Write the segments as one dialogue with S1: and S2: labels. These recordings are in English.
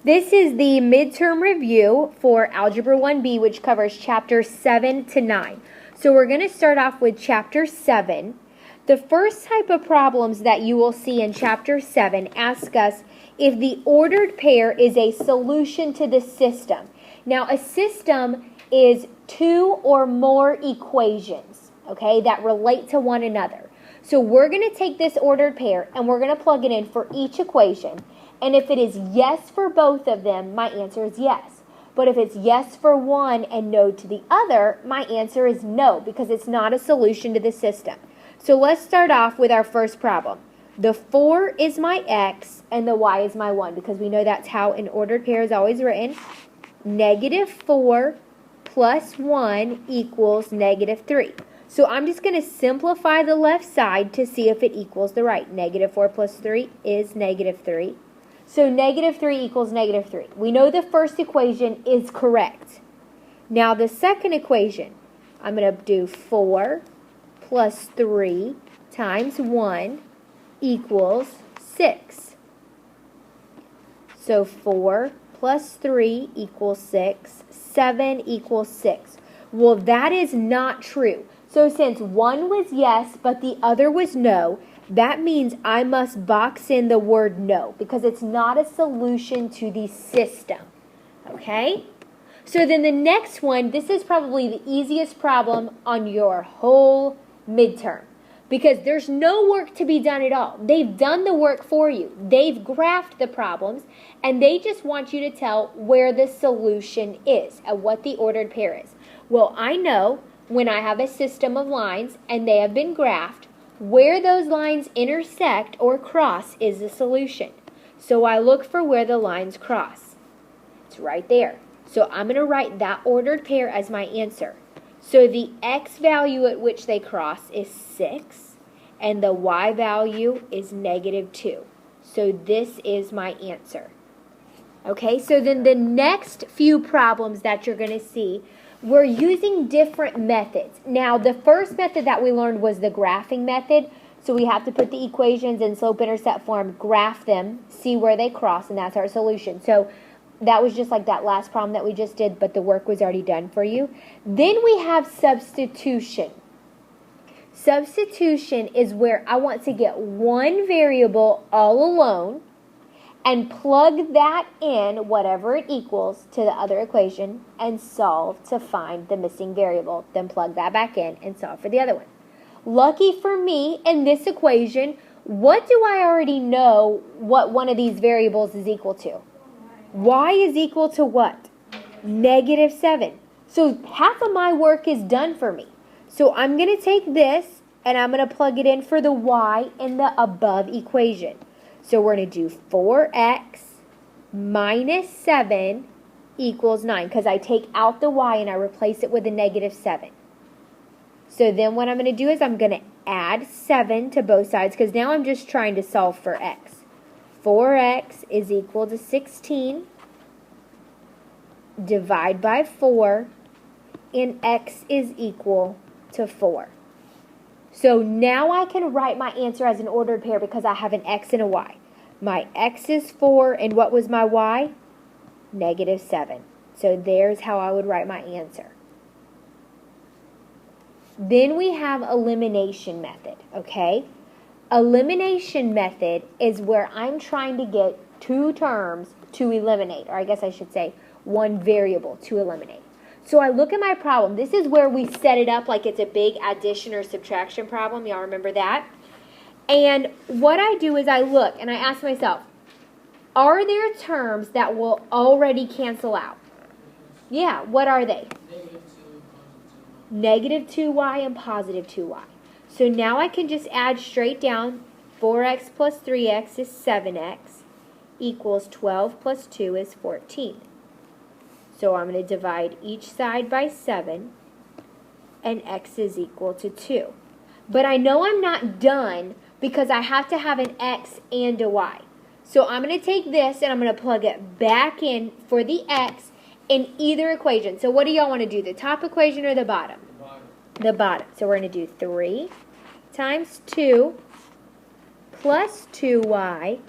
S1: This is the midterm review for Algebra 1B, which covers chapters 7 to 9. So we're going to start off with chapter 7. The first type of problems that you will see in chapter 7 ask us if the ordered pair is a solution to the system. Now, a system is two or more equations, okay, that relate to one another. So we're going to take this ordered pair and we're going to plug it in for each equation. And if it is yes for both of them, my answer is yes. But if it's yes for one and no to the other, my answer is no, because it's not a solution to the system. So let's start off with our first problem. The 4 is my x and the y is my 1, because we know that's how an ordered pair is always written. Negative 4 plus 1 equals negative 3. So I'm just going to simplify the left side to see if it equals the right. Negative 4 plus 3 is negative 3. So negative 3 equals negative 3. We know the first equation is correct. Now the second equation, I'm going to do 4 plus 3 times 1 equals 6. So 4 plus 3 equals 6. 7 equals 6. Well, that is not true. So since one was yes, but the other was no, that means I must box in the word no, because it's not a solution to the system. Okay? So then the next one, this is probably the easiest problem on your whole midterm, because there's no work to be done at all. They've done the work for you. They've graphed the problems, and they just want you to tell where the solution is and what the ordered pair is. Well, I know when I have a system of lines and they have been graphed, where those lines intersect or cross is the solution. So I look for where the lines cross. It's right there. So I'm going to write that ordered pair as my answer. So the x value at which they cross is 6, and the y value is negative 2. So this is my answer. Okay, so then the next few problems that you're going to see, we're using different methods. Now, the first method that we learned was the graphing method. So we have to put the equations in slope-intercept form, graph them, see where they cross, and that's our solution. So that was just like that last problem that we just did, but the work was already done for you. Then we have substitution. Substitution is where I want to get one variable all alone and plug that in, whatever it equals, to the other equation and solve to find the missing variable. Then plug that back in and solve for the other one. Lucky for me, in this equation, what do I already know what one of these variables is equal to? Y is equal to what? Negative 7. So half of my work is done for me. So I'm going to take this and I'm going to plug it in for the y in the above equation. So we're going to do 4x minus 7 equals 9, because I take out the y and I replace it with a negative 7. So then what I'm going to do is I'm going to add 7 to both sides, because now I'm just trying to solve for x. 4x is equal to 16. Divide by 4, and x is equal to 4. So now I can write my answer as an ordered pair because I have an x and a y. My x is 4, and what was my y? Negative 7. So there's how I would write my answer. Then we have elimination method, okay? Elimination method is where I'm trying to get two terms to eliminate, or I guess I should say one variable to eliminate. So I look at my problem. This is where we set it up like it's a big addition or subtraction problem. Y'all remember that? And what I do is I look and I ask myself, are there terms that will already cancel out? Yeah, what are they? Negative 2y and positive 2y. So now I can just add straight down. 4x plus 3x is 7x equals 12 plus 2 is 14. So I'm going to divide each side by 7, and x is equal to 2. But I know I'm not done because I have to have an x and a y. So I'm going to take this and I'm going to plug it back in for the x in either equation. So what do y'all want to do, the top equation or the bottom?
S2: The bottom.
S1: The bottom. So we're going to do 3 times 2 plus 2y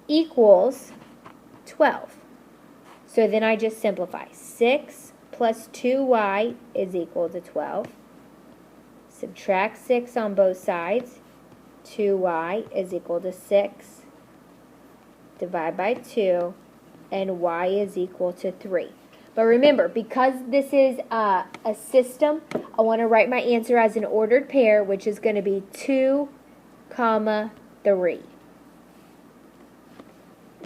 S1: equals 12. So then I just simplify. 6 plus 2y is equal to 12. Subtract 6 on both sides. 2y is equal to 6. Divide by 2. And y is equal to 3. But remember, because this is a system, I want to write my answer as an ordered pair, which is going to be 2, 3.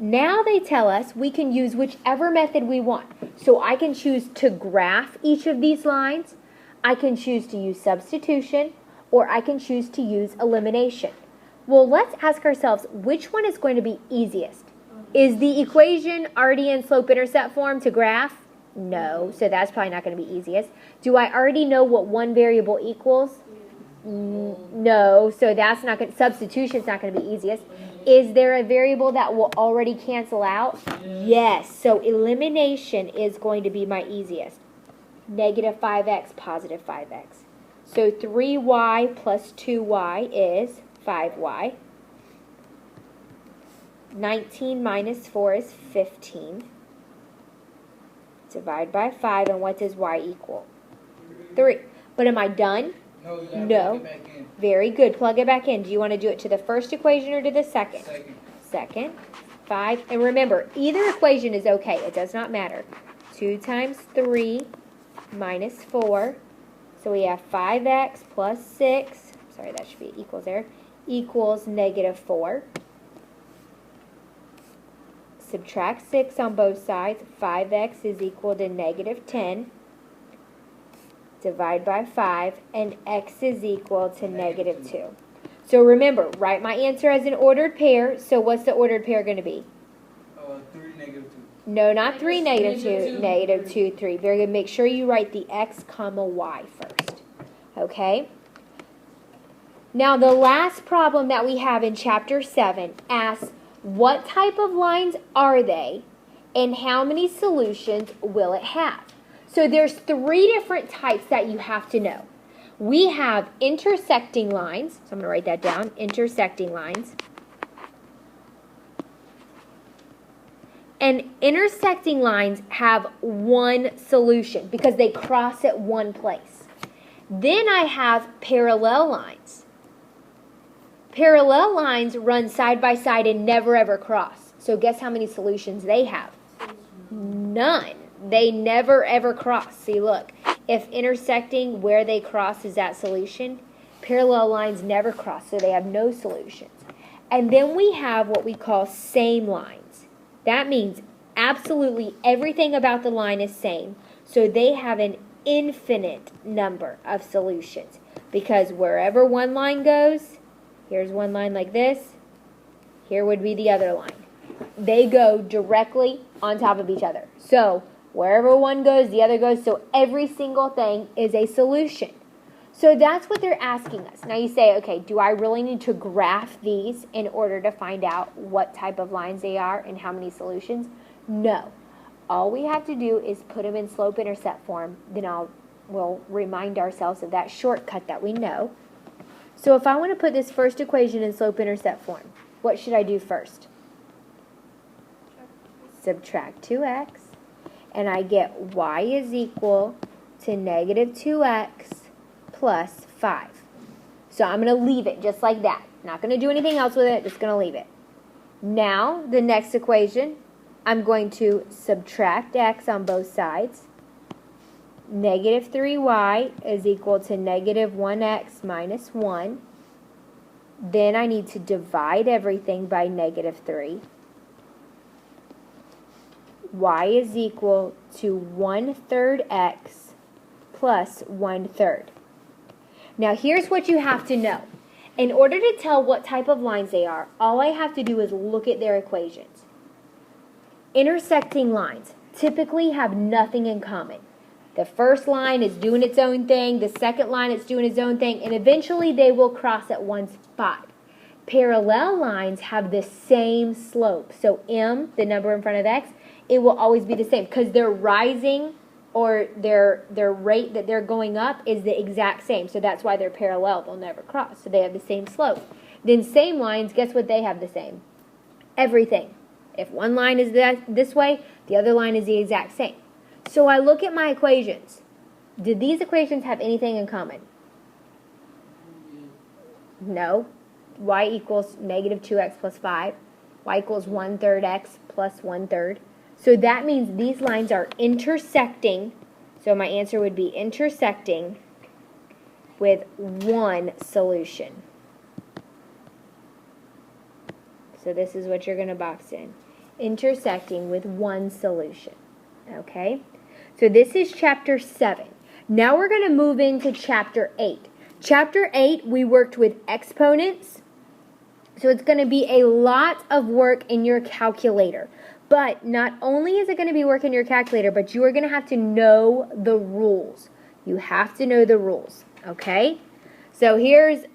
S1: Now they tell us we can use whichever method we want. So I can choose to graph each of these lines, I can choose to use substitution, or I can choose to use elimination. Well, let's ask ourselves, which one is going to be easiest? Is the equation already in slope-intercept form to graph? No, so that's probably not going to be easiest. Do I already know what one variable equals? No, so that's not going. Substitution's not going to be easiest. Is there a variable that will already cancel out? Yes, so elimination is going to be my easiest. Negative 5x, positive 5x. So 3y plus 2y is 5y. 19 minus 4 is 15. Divide by 5, and what does y equal? 3. But am I done?
S2: No, you gotta
S1: No.
S2: plug it back in.
S1: Very good. Plug it back in. Do you want to do it to the first equation or to the second?
S2: Second.
S1: Second. 5. And remember, either equation is okay. It does not matter. 2 times 3 minus 4. So we have 5x plus 6. Sorry, that should be equals there. Equals negative 4. Subtract 6 on both sides. 5x is equal to negative 10. Divide by 5, and x is equal to negative 2. So remember, write my answer as an ordered pair. So what's the ordered pair going to be?
S2: 3, negative 2.
S1: No, not 3, negative 2.
S2: Negative 2.
S1: Negative 2, 3. Very good. Make sure you write the x, comma, y first. Okay? Now, the last problem that we have in Chapter 7 asks, what type of lines are they, and how many solutions will it have? So there's 3 different types that you have to know. We have intersecting lines. So I'm going to write that down. Intersecting lines. And intersecting lines have one solution because they cross at one place. Then I have parallel lines. Parallel lines run side by side and never ever cross. So guess how many solutions they have? None. They never ever cross. See, look, if intersecting where they cross is that solution, parallel lines never cross, so they have no solutions. And then we have what we call same lines. That means absolutely everything about the line is same, so they have an infinite number of solutions. Because wherever one line goes, here's one line like this, here would be the other line. They go directly on top of each other. So wherever one goes, the other goes. So every single thing is a solution. So that's what they're asking us. Now you say, okay, do I really need to graph these in order to find out what type of lines they are and how many solutions? No. All we have to do is put them in slope-intercept form. Then we'll remind ourselves of that shortcut that we know. So if I want to put this first equation in slope-intercept form, what should I do first? Subtract 2x. And I get y is equal to negative 2x plus 5. So I'm going to leave it just like that. Not going to do anything else with it, just going to leave it. Now, the next equation, I'm going to subtract x on both sides. Negative 3y is equal to negative 1x minus 1. Then I need to divide everything by negative 3. Y is equal to 1/3 x plus 1/3. Now here's what you have to know. In order to tell what type of lines they are, all I have to do is look at their equations. Intersecting lines typically have nothing in common. The first line is doing its own thing, the second line is doing its own thing, and eventually they will cross at one spot. Parallel lines have the same slope. So m, the number in front of x, it will always be the same because their rising or their rate that they're going up is the exact same. So that's why they're parallel. They'll never cross. So they have the same slope. Then same lines, guess what they have the same? Everything. If one line is this way, the other line is the exact same. So I look at my equations. Did these equations have anything in common? No. Y equals negative 2x plus 5. Y equals 1/3 x plus 1/3. So that means these lines are intersecting. So my answer would be intersecting with one solution. So this is what you're going to box in. Intersecting with one solution. Okay? So this is chapter 7. Now we're going to move into chapter 8. Chapter 8, we worked with exponents. So it's going to be a lot of work in your calculator. But not only is it going to be work in your calculator, but you are going to have to know the rules. You have to know the rules. Okay? So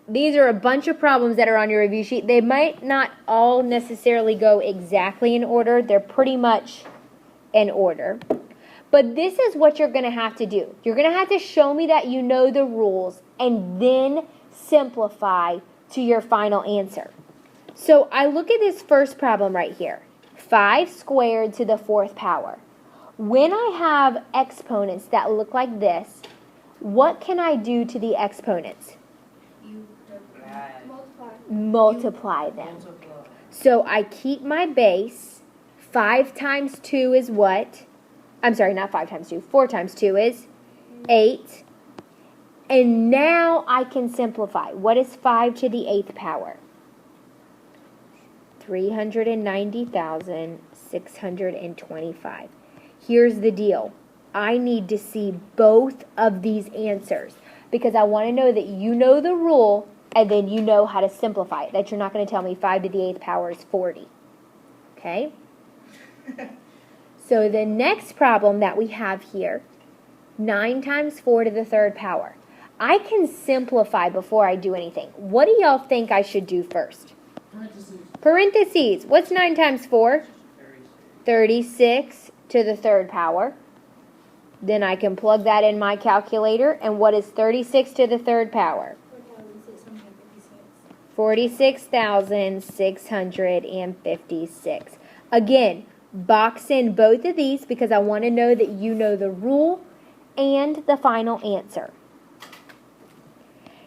S1: these are a bunch of problems that are on your review sheet. They might not all necessarily go exactly in order. They're pretty much in order. But this is what you're going to have to do. You're going to have to show me that you know the rules and then simplify to your final answer. So I look at this first problem right here. 5 squared to the 4th power. When I have exponents that look like this, what can I do to the exponents? Multiply them. So I keep my base. 5 times 2 is what? I'm sorry, not 5 times 2. 4 times 2 is 8. And now I can simplify. What is 5 to the 8th power? 390,625. Here's the deal. I need to see both of these answers because I want to know that you know the rule and then you know how to simplify it. That you're not going to tell me 5 to the 8th power is 40. Okay? So the next problem that we have here, 9 times 4 to the 3rd power. I can simplify before I do anything. What do y'all think I should do first? Parentheses. What's 9 times 4? 36 to the 3rd power. Then I can plug that in my calculator. And what is 36 to the 3rd power? 46,656. Again, box in both of these because I want to know that you know the rule and the final answer.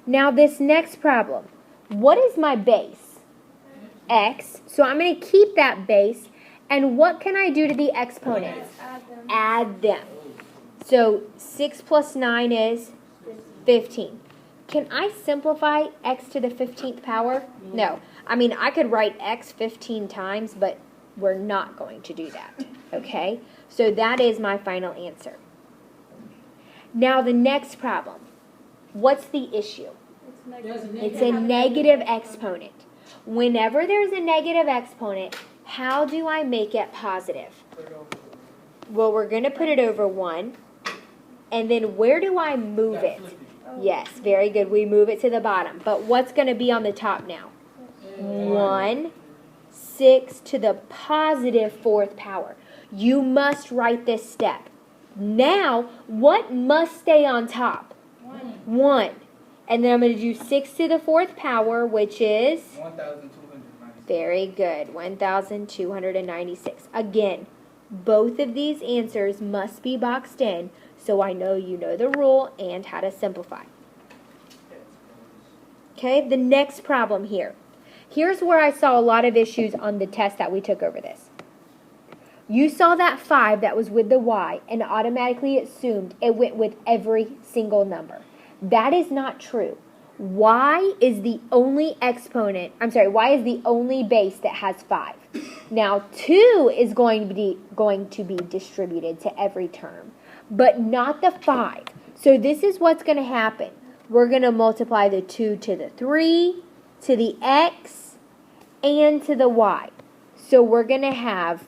S1: Now this next problem. What is my base? X. So I'm going to keep that base. And what can I do to the exponents? Add them. So 6 plus 9 is 15. Can I simplify x to the 15th power? No. I mean, I could write x 15 times, but we're not going to do that. Okay? So that is my final answer. Now the next problem. What's the issue? It's a negative exponent. Whenever there's a negative exponent, how do I make it positive? Well, we're going to put it over 1. And then where do I move it? Yes, very good. We move it to the bottom. But what's going to be on the top now? 1, 6 to the positive 4th power. You must write this step. Now, what must stay on top? 1. And then I'm going to do 6 to the 4th power, which is?
S2: 1,296.
S1: Very good. 1,296. Again, both of these answers must be boxed in so I know you know the rule and how to simplify. Okay, the next problem here. Here's where I saw a lot of issues on the test that we took over this. You saw that 5 that was with the y and automatically assumed it went with every single number. That is not true. Y is the only exponent, y is the only base that has 5. Now 2 is going to be distributed to every term, but not the 5. So this is what's going to happen. We're going to multiply the 2 to the 3, to the x, and to the y. So we're going to have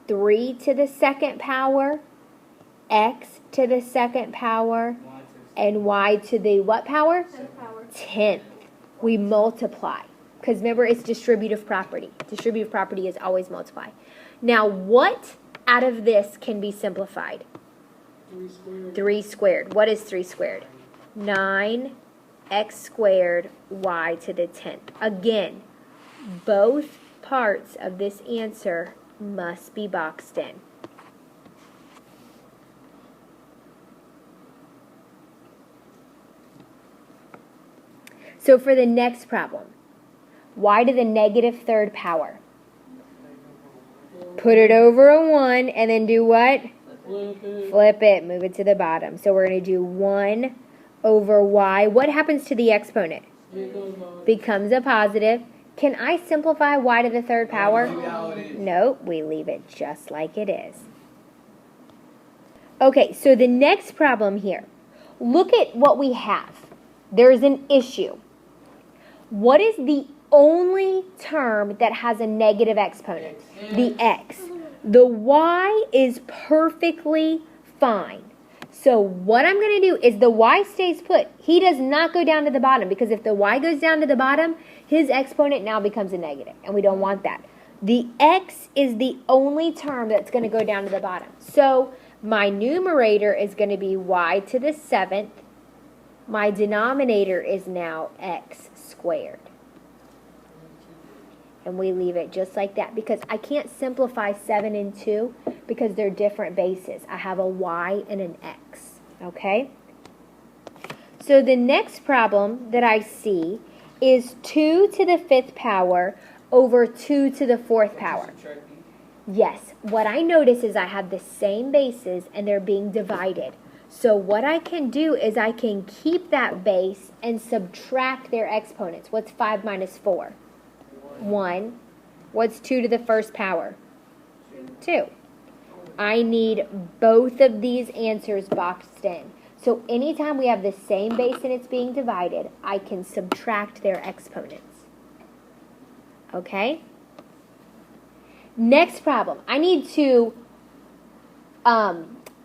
S1: 3 to the 2nd power, x to the 2nd power, and y to the what power? 10th. We multiply. Because remember, it's distributive property. Distributive property is always multiply. Now, what out of this can be simplified?
S2: 3 squared.
S1: 3 squared. What is 3 squared? 9x squared y to the 10th. Again, both parts of this answer must be boxed in. So for the next problem, y to the negative third power. Put it over a 1 and then do what? Flip it. Move it to the bottom. So we're going to do 1 over y. What happens to the exponent? Becomes a positive. Can I simplify y to the third power? Nope, we leave it just like it is. Okay, so the next problem here. Look at what we have. There's an issue. What is the only term that has a negative exponent? The x. The y is perfectly fine. So what I'm going to do is the y stays put. He does not go down to the bottom, because if the y goes down to the bottom, his exponent now becomes a negative, and we don't want that. The x is the only term that's going to go down to the bottom. So my numerator is going to be y to the 7th. My denominator is now x squared. And we leave it just like that, because I can't simplify 7 and 2 because they're different bases. I have a y and an x, okay? So the next problem that I see is 2 to the 5th power over 2 to the 4th power. Yes, what I notice is I have the same bases and they're being divided. So what I can do is I can keep that base and subtract their exponents. What's 5 minus 4? 1. What's 2 to the first power? 2. I need both of these answers boxed in. So anytime we have the same base and it's being divided, I can subtract their exponents. Okay? Next problem. I need to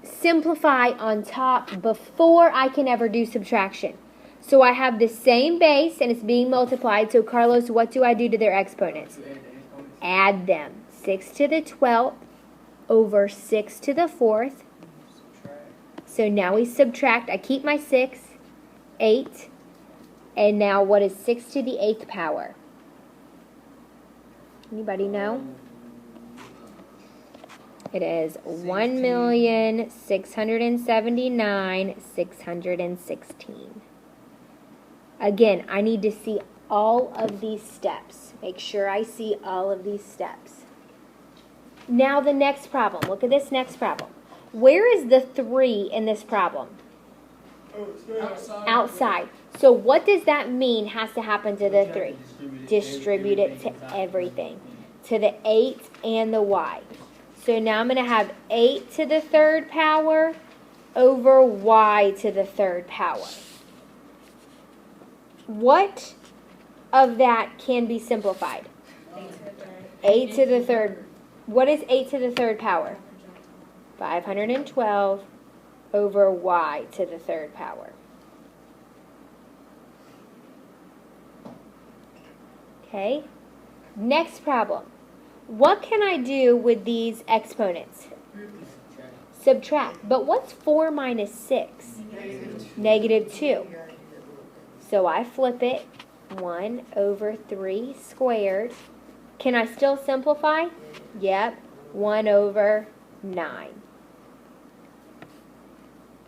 S1: simplify on top before I can ever do subtraction. So I have the same base and it's being multiplied. So Carlos, what do I do to their exponents? Add them. 6 to the 12th over 6 to the 4th. So now we subtract. I keep my 6, 8. And now what is 6 to the 8th power? Anybody know? It is 1,679,616. Again, I need to see all of these steps. Make sure I see all of these steps. Now the next problem. Look at this next problem. Where is the 3 in this problem? Outside. So what does that mean has to happen to the 3? Distribute it to everything. To the 8 and the y. So now I'm going to have 8 to the 3rd power over y to the 3rd power. What of that can be simplified? 8 to the 3rd. What is 8 to the 3rd power? 512 over y to the 3rd power. Okay. Next problem. What can I do with these exponents? Subtract. But what's 4 minus 6? Negative 2. So I flip it. 1 over 3 squared. Can I still simplify? Yep. 1 over 9.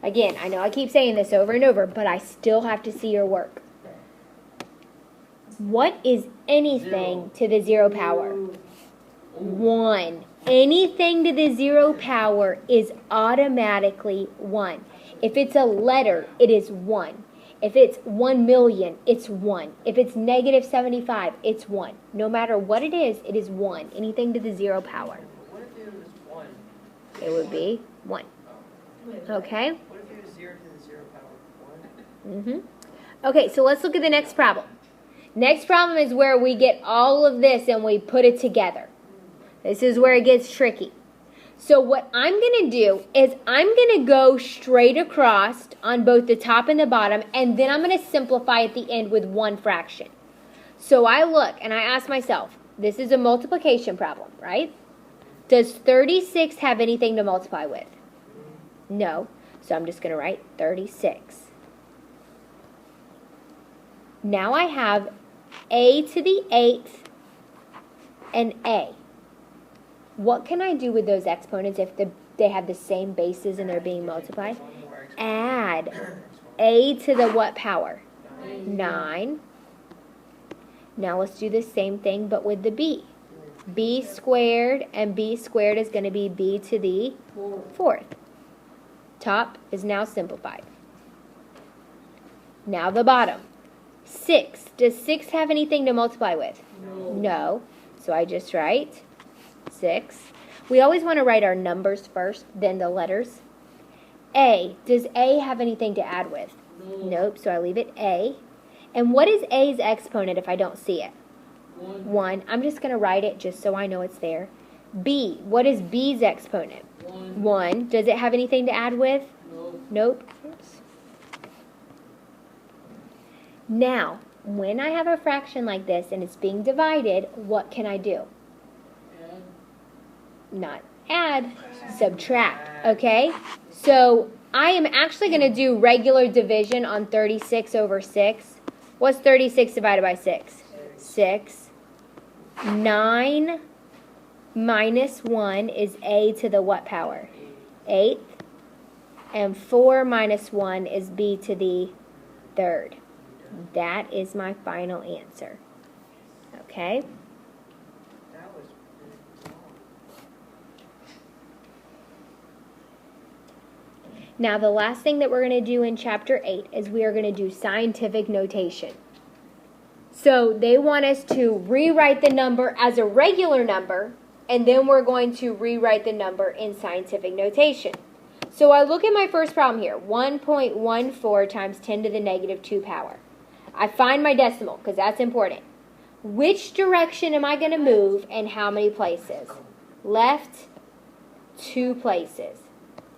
S1: Again, I know I keep saying this over and over, but I still have to see your work. What is anything to the 0 power? 1. Anything to the 0 power is automatically 1. If it's a letter, it is 1. If it's 1,000,000, it's 1. If it's negative 75, it's 1. No matter what it is 1. Anything to the 0 power.
S3: What if it was 1?
S1: It would be 1. Okay?
S3: What if it was 0 to the 0 power? 1?
S1: Okay, so let's look at the next problem. Next problem is where we get all of this and we put it together. This is where it gets tricky. So what I'm going to do is I'm going to go straight across on both the top and the bottom, and then I'm going to simplify at the end with one fraction. So I look and I ask myself, this is a multiplication problem, right? Does 36 have anything to multiply with? No. So I'm just going to write 36. Now I have a to the 8th and a. What can I do with those exponents if they have the same bases and they're being multiplied? Add a to the what power? 9. Now let's do the same thing but with the b. B squared, and b squared is going to be b to the 4th. Top is now simplified. Now the bottom. 6. Does 6 have anything to multiply with? No. So I just write 6. We always want to write our numbers first, then the letters. A. Does A have anything to add with? Nope, so I leave it A. And what is A's exponent if I don't see it? 1. I'm just going to write it just so I know it's there. B. What is B's exponent? 1. Does it have anything to add with? Nope. Oops. Now, when I have a fraction like this and it's being divided, what can I do? Not add, subtract, okay? So I am actually going to do regular division on 36 over 6. What's 36 divided by 6? 6. 9 minus 1 is a to the what power? 8th. And 4 minus 1 is b to the 3rd. That is my final answer. Okay?
S3: That was pretty long.
S1: Now the last thing that we're going to do in chapter 8 is we are going to do scientific notation. So they want us to rewrite the number as a regular number, and then we're going to rewrite the number in scientific notation. So I look at my first problem here, 1.14 times 10 to the negative 2 power. I find my decimal, because that's important. Which direction am I going to move, and how many places? Left, 2 places.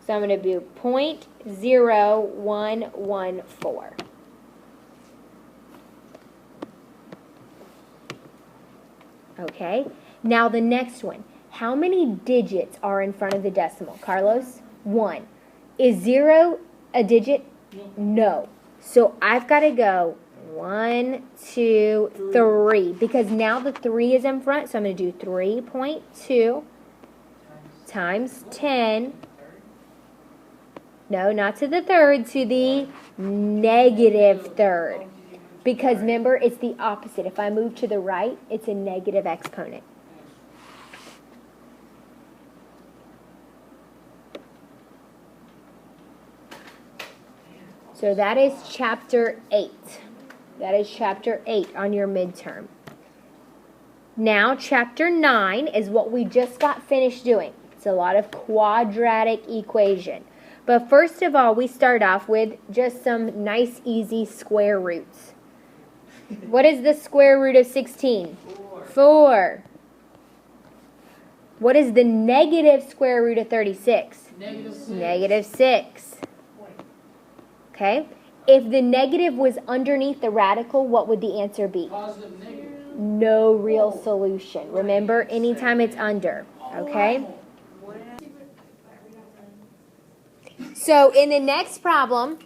S1: So I'm going to do 0.0114. Okay, now the next one. How many digits are in front of the decimal? Carlos? 1. Is 0 a digit? No. So I've got to go 1, 2, 3. Because now the 3 is in front, so I'm going to do 3.2 times 10. No, not to the 3rd, to the negative 3rd. Because remember, it's the opposite. If I move to the right, it's a negative exponent. So that is chapter 8. That is chapter 8 on your midterm. Now, chapter 9 is what we just got finished doing. It's a lot of quadratic equation. But first of all, we start off with just some nice, easy square roots. What is the square root of 16? 4. What is the negative square root of 36? Negative 6. Okay? If the negative was underneath the radical, what would the answer be?
S2: Positive, negative.
S1: No real solution. Remember, anytime it's under. Okay? So in the next problem,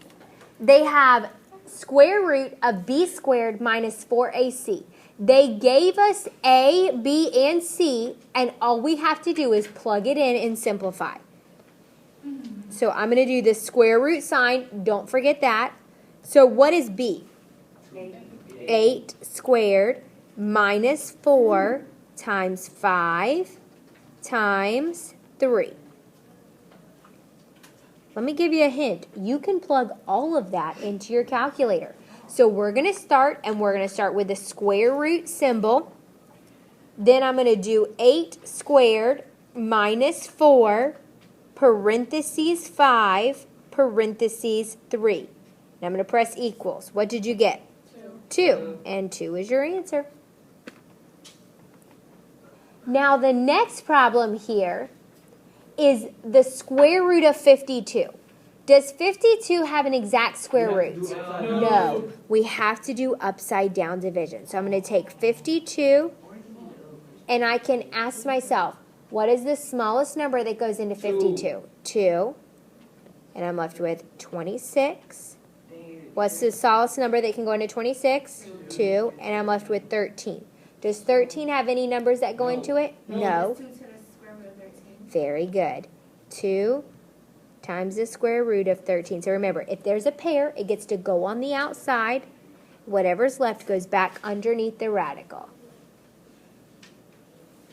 S1: they have square root of b squared minus 4ac. They gave us a, b, and c, and all we have to do is plug it in and simplify. So I'm going to do the square root sign. Don't forget that. So what is b? 8 squared minus 4 times 5 times 3. Let me give you a hint. You can plug all of that into your calculator. So we're going to start, and we're going to start with the square root symbol. Then I'm going to do 8 squared minus 4 parentheses 5 parentheses 3. Now I'm going to press equals. What did you get? 2. And 2 is your answer. Now the next problem here is the square root of 52. Does 52 have an exact square root? No. We have to do upside down division. So I'm going to take 52, and I can ask myself, what is the smallest number that goes into 52? 2. And I'm left with 26. What's the smallest number that can go into 26? 2. And I'm left with 13. Does 13 have any numbers that go
S2: No.
S1: into it? No.
S4: 2 to the square root of 13.
S1: Very good. 2 times the square root of 13. So remember, if there's a pair, it gets to go on the outside. Whatever's left goes back underneath the radical.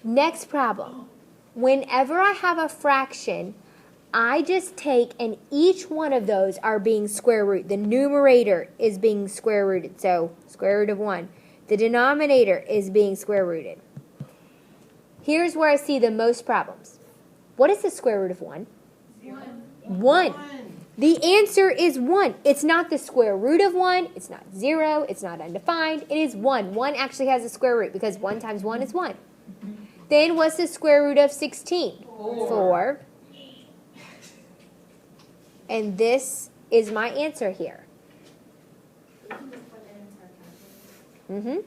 S1: Next problem. Whenever I have a fraction, I just take, and each one of those are being square root. The numerator is being square rooted, so square root of 1. The denominator is being square rooted. Here's where I see the most problems. What is the square root of 1? 1. The answer is 1. It's not the square root of 1. It's not 0. It's not undefined. It is 1. 1 actually has a square root because 1 times 1 is 1. Then what's the square root of 16? 4. And this is my answer here.
S4: We can just put that into our calculator.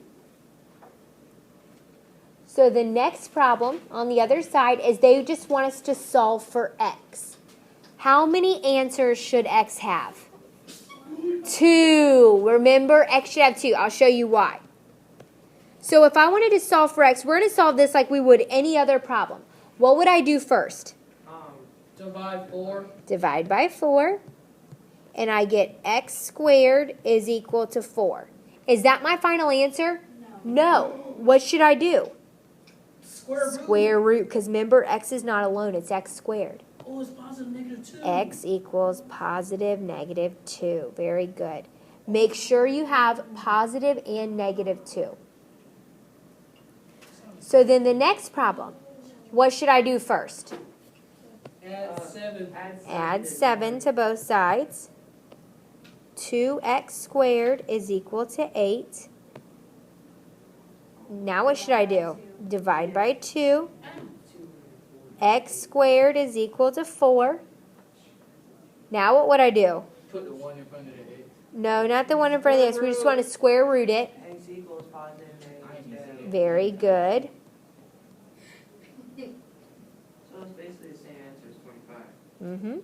S1: So the next problem on the other side is they just want us to solve for x. How many answers should x have? 2. Remember, x should have 2. I'll show you why. So if I wanted to solve for x, we're going to solve this like we would any other problem. What would I do first?
S2: Divide 4.
S1: Divide by 4. And I get x squared is equal to 4. Is that my final answer? No. What should I do? Square root, because remember, x is not alone. It's x squared.
S2: Oh, it's positive -2.
S1: X equals positive negative 2. Very good. Make sure you have positive and negative 2. So then the next problem, what should I do first?
S2: Add 7.
S1: Add 7 to both sides. 2x squared is equal to 8. Now what should I do? Divide by 2. X squared is equal to 4. Now what would I do?
S2: Put the 1 in front of the 8.
S1: No, not the one in front of the x. We just want to square root it.
S3: X equals positive negative 2.
S1: Very good.
S3: So it's basically the same answer as 25.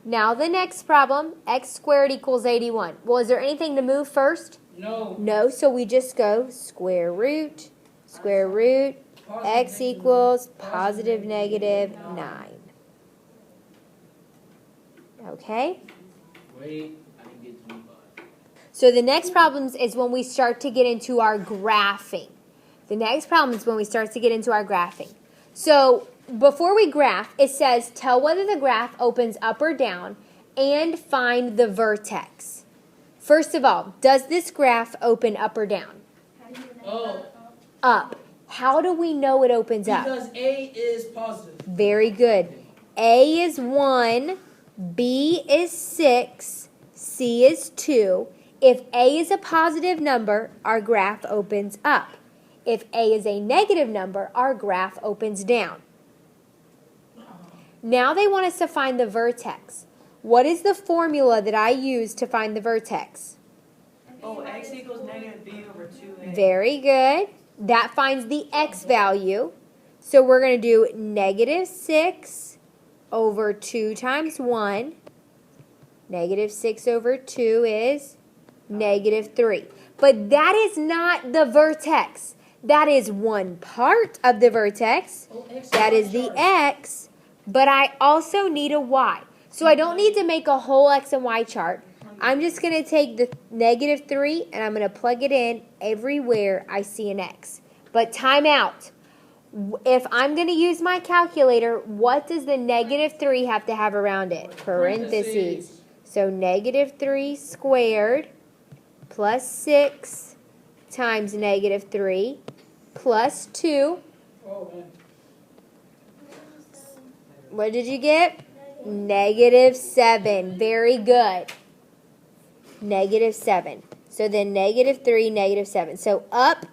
S1: Now the next problem, x squared equals 81. Well, is there anything to move first?
S2: No.
S1: No, so we just go square root, x equals positive negative 9. Okay?
S2: Wait, I didn't get 25.
S1: So the next problem is when we start to get into our graphing. So before we graph, it says tell whether the graph opens up or down and find the vertex. First of all, does this graph open up or down?
S4: How do you know
S2: Oh.
S1: Up. How do we know it opens up?
S2: Because A is positive.
S1: Very good. A is 1, B is 6, C is 2. If A is a positive number, our graph opens up. If A is a negative number, our graph opens down. Now they want us to find the vertex. What is the formula that I use to find the vertex?
S3: Oh, x equals negative b over 2a.
S1: Very good. That finds the x value. So we're going to do negative 6 over 2 times 1. Negative 6 over 2 is negative 3. But that is not the vertex. That is one part of the vertex.
S2: Oh, X
S1: That is the x. But I also need a y. So I don't need to make a whole x and y chart. I'm just going to take the negative 3 and I'm going to plug it in everywhere I see an x. But time out. If I'm going to use my calculator, what does the negative 3 have to have around it? Parentheses. So negative 3 squared plus 6 times negative 3 plus 2.
S2: Oh, man.
S1: What did you get? Negative 7. Very good. Negative 7. So then negative 3, negative 7. So up,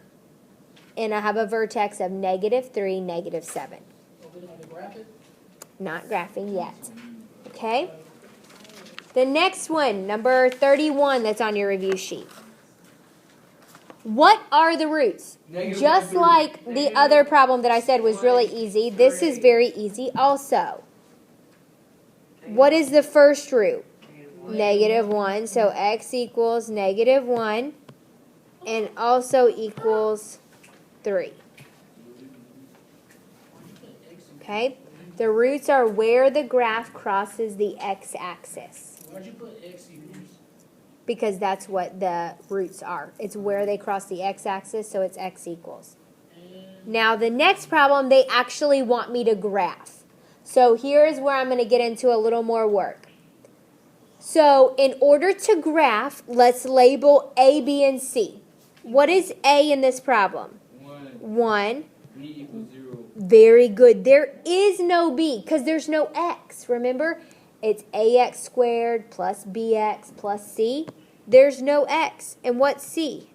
S1: and I have a vertex of negative 3, negative 7.
S2: Oh, we have to graph it?
S1: Not graphing yet. Okay? The next one, number 31, that's on your review sheet. What are the roots?
S2: Negative
S1: Just
S2: 3.
S1: like the other problem that I said was really easy, this is very easy also. What is the first root? Negative 1. So x equals negative 1 and also equals 3. Okay? The roots are where the graph crosses the x-axis.
S2: Why'd you put x equals?
S1: Because that's what the roots are. It's where they cross the x-axis, so it's x equals. Now the next problem, they actually want me to graph. So here's where I'm going to get into a little more work. So in order to graph, let's label A, B, and C. What is A in this problem? 1.
S2: B equals 0.
S1: Very good. There is no B because there's no x. Remember? It's ax squared plus bx plus c. There's no x. And what's c?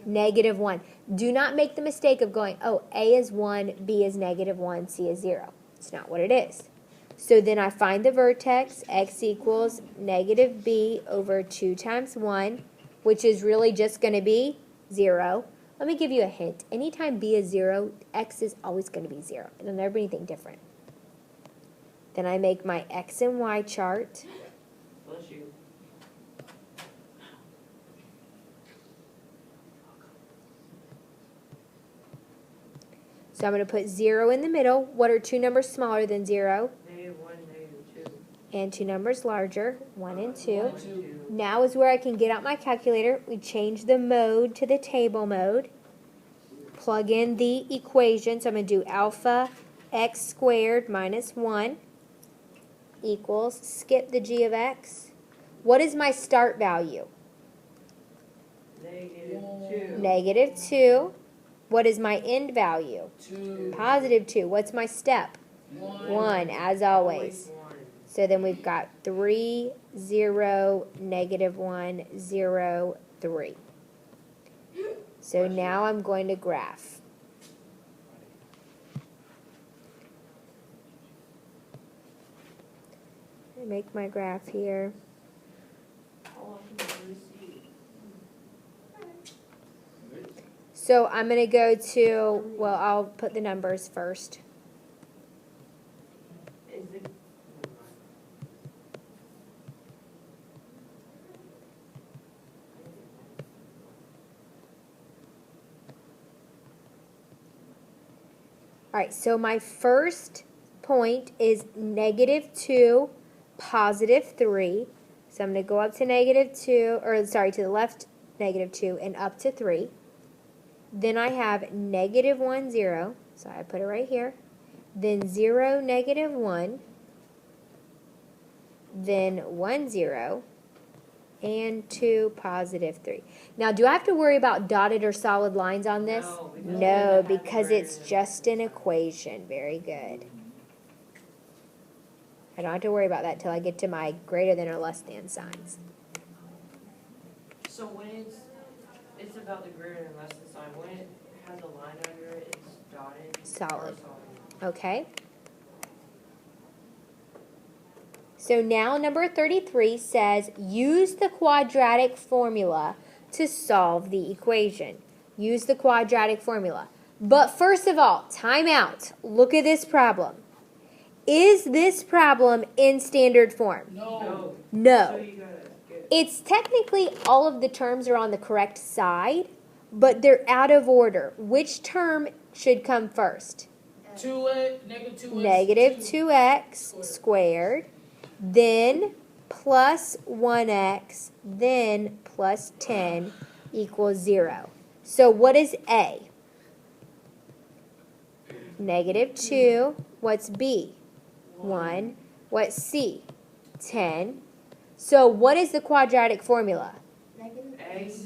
S1: Negative 1. Do not make the mistake of going, oh, a is 1, b is negative 1, c is 0. It's not what it is. So then I find the vertex, x equals negative b over 2 times 1, which is really just going to be 0. Let me give you a hint. Anytime b is 0, x is always going to be 0. It'll never be anything different. Then I make my x and y chart.
S3: Bless you.
S1: So I'm going to put 0 in the middle. What are two numbers smaller than 0?
S3: -1, -2.
S1: And two numbers larger, 1 and 2.
S3: 1, 2.
S1: Now is where I can get out my calculator. We change the mode to the table mode. Plug in the equation. So I'm going to do alpha x squared minus 1 equals, skip the g of x. What is my start value?
S3: -2.
S1: Negative 2. What is my end value?
S2: 2.
S1: Positive 2. What's my step?
S2: 1.
S1: 1, as always.
S3: 1.
S1: So then we've got 3, 0, negative 1, 0, 3. So now I'm going to graph. I make my graph here.
S3: How often do you see?
S1: So I'm going to go to, well, I'll put the numbers first.
S3: Is it?
S1: All right, so my first point is negative 2, positive 3. So I'm going to go up to negative 2, or sorry, to the left, negative 2, and up to 3. Then I have negative 1, 0. So I put it right here. Then 0, negative 1. Then 1, 0. And 2, positive 3. Now, do I have to worry about dotted or solid lines on this? No, because it's just an equation. Very good. I don't have to worry about that until I get to my greater than or less than signs.
S3: So when it's about the greater and less than sign, when it has a line under it, it's dotted.
S1: Solid.
S3: Or solid.
S1: Okay? So now number 33 says, use the quadratic formula to solve the equation. Use the quadratic formula. But first of all, time out. Look at this problem. Is this problem in standard form?
S2: No.
S1: No.
S3: So you gotta get.
S1: It's technically all of the terms are on the correct side, but they're out of order. Which term should come first?
S2: 2x, negative 2x.
S1: Negative 2x squared, then plus 1x, then plus 10 equals 0. So what is A? Negative 2. What's B? 1. What's C? 10. So what is the quadratic formula?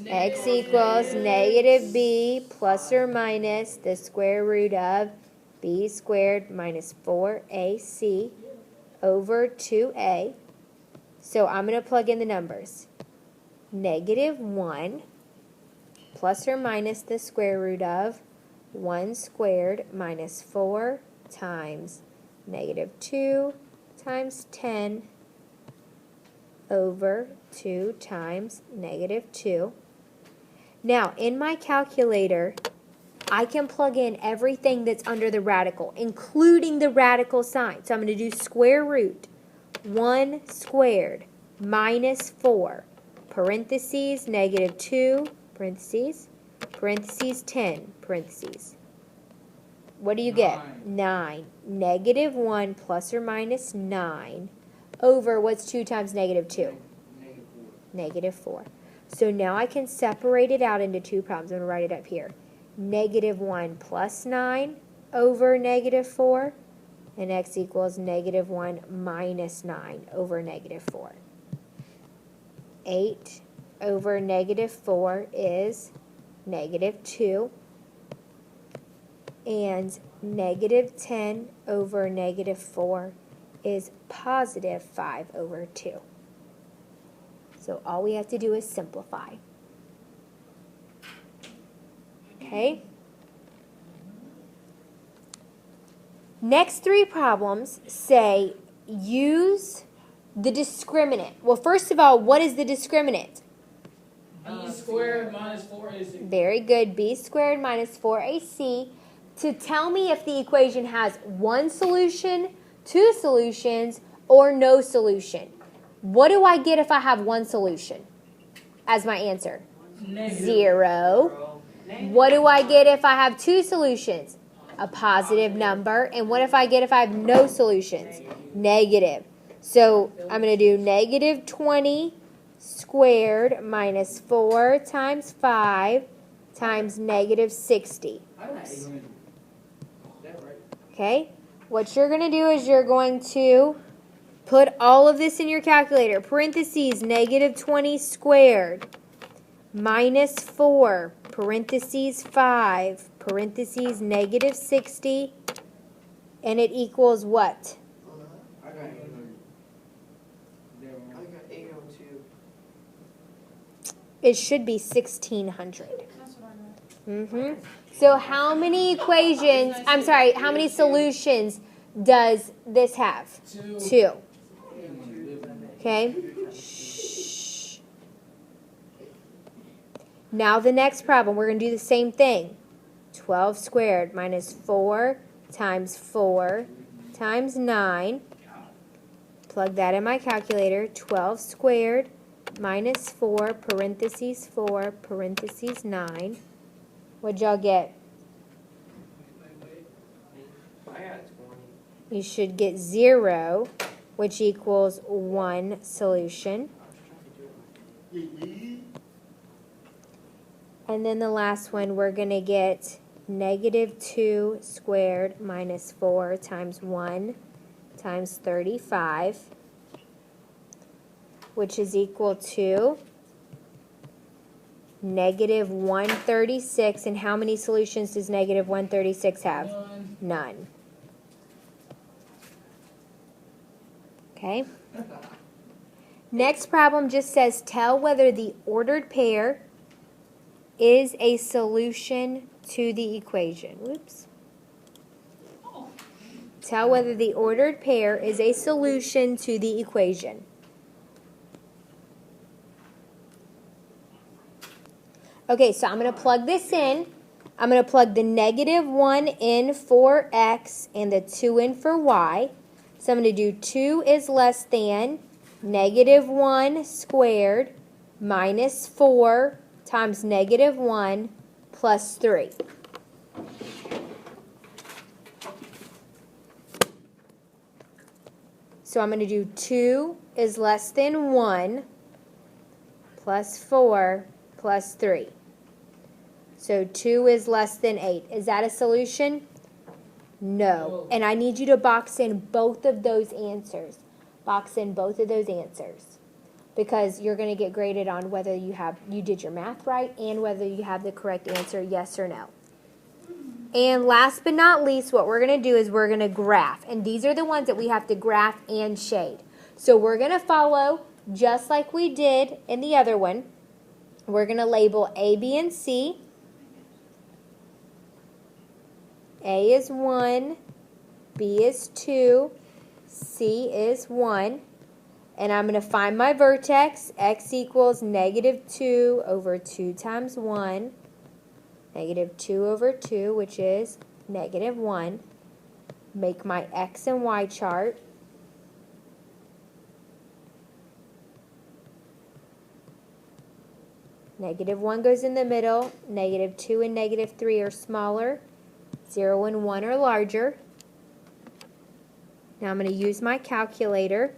S1: X equals negative b plus or minus the square root of b squared minus 4ac over 2a. So I'm going to plug in the numbers. Negative 1 plus or minus the square root of 1 squared minus 4 times negative 2 times 10 over 2 times negative 2. Now, in my calculator, I can plug in everything that's under the radical, including the radical sign. So I'm going to do square root 1 squared minus 4, parentheses, negative 2, parentheses, parentheses 10, parentheses. What do you get? 9. Negative 1 plus or minus 9 over what's 2 times negative 2? Negative 4. So now I can separate it out into two problems. I'm going to write it up here. Negative 1 plus 9 over negative 4. And x equals negative 1 minus 9 over negative 4. 8 over negative 4 is negative 2. And negative 10 over negative 4 is positive 5 over 2. So all we have to do is simplify. Okay? Next three problems say use the discriminant. Well, first of all, what is the discriminant?
S2: B squared minus 4AC.
S1: Very good. B squared minus 4AC to tell me if the equation has one solution, two solutions, or no solution. What do I get if I have one solution as my answer?
S2: Negative.
S1: 0. What do I get if I have two solutions? A positive number. And what if I get if I have no solutions? Negative. So I'm going to do negative 20 squared minus 4 times 5 times negative 60.
S2: Oops.
S1: Okay? What you're going to do is you're going to put all of this in your calculator. Parentheses, negative 20 squared minus 4, parentheses 5, parentheses negative 60, and it equals what?
S3: I got 802.
S1: It should be 1600.
S4: That's what I know.
S1: So how many equations, how many solutions does this have? 2. Okay? Shh. Now the next problem, we're going to do the same thing. 12 squared minus 4 times 4 times 9. Plug that in my calculator. 12 squared minus 4, parentheses 4, parentheses 9. What'd y'all get?
S3: I got 20.
S1: You should get 0, which equals 1 solution. And then the last one, we're going to get negative 2 squared minus 4 times 1 times 35, which is equal to negative 136. And how many solutions does negative 136 have? None. Okay. Next problem just says tell whether the ordered pair is a solution to the equation. Whoops. Tell whether the ordered pair is a solution to the equation. Okay, so I'm going to plug this in. I'm going to plug the negative 1 in for x and the 2 in for y. So I'm going to do 2 is less than negative 1 squared minus 4 times negative 1 plus 3. So I'm going to do 2 is less than 1 plus 4 plus 3. So 2 is less than 8. Is that a solution? No. And I need you to box in both of those answers. Box in both of those answers. Because you're going to get graded on whether you did your math right and whether you have the correct answer, yes or no. And last but not least, what we're going to do is we're going to graph. And these are the ones that we have to graph and shade. So we're going to follow just like we did in the other one. We're going to label A, B, and C. A is 1, B is 2, C is 1. And I'm going to find my vertex. X equals negative 2 over 2 times 1. Negative 2 over 2, which is negative 1. Make my X and Y chart. Negative 1 goes in the middle. Negative 2 and negative 3 are smaller. 0 and 1 are larger. Now I'm going to use my calculator.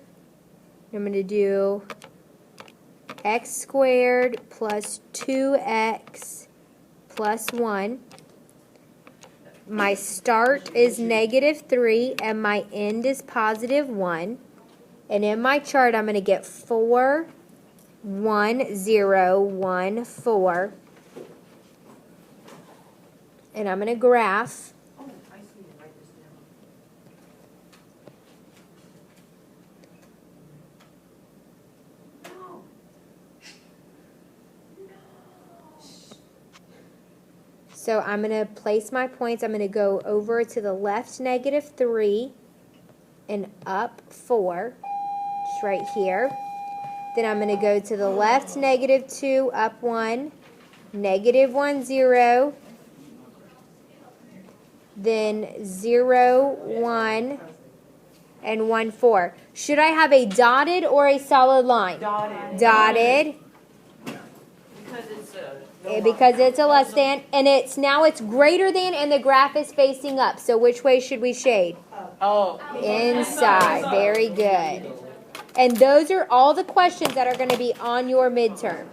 S1: I'm going to do x squared plus 2x plus 1. My start is negative 3 and my end is positive 1. And in my chart, I'm going to get 4, 1, 0, 1, 4. And I'm going to graph.
S3: Oh, I see it, write this down. No.
S1: So I'm going to place my points. I'm going to go over to the left negative 3 and up 4. Just right here. Then I'm going to go to the left negative 2, up 1, negative 1, 0. Then 0, 1, and 1, 4. Should I have a dotted or a solid line?
S3: Dotted.
S1: Dotted. Because it's a less than, and it's greater than, and the graph is facing up. So which way should we shade?
S3: Oh.
S1: Inside. Very good. And those are all the questions that are going to be on your midterm.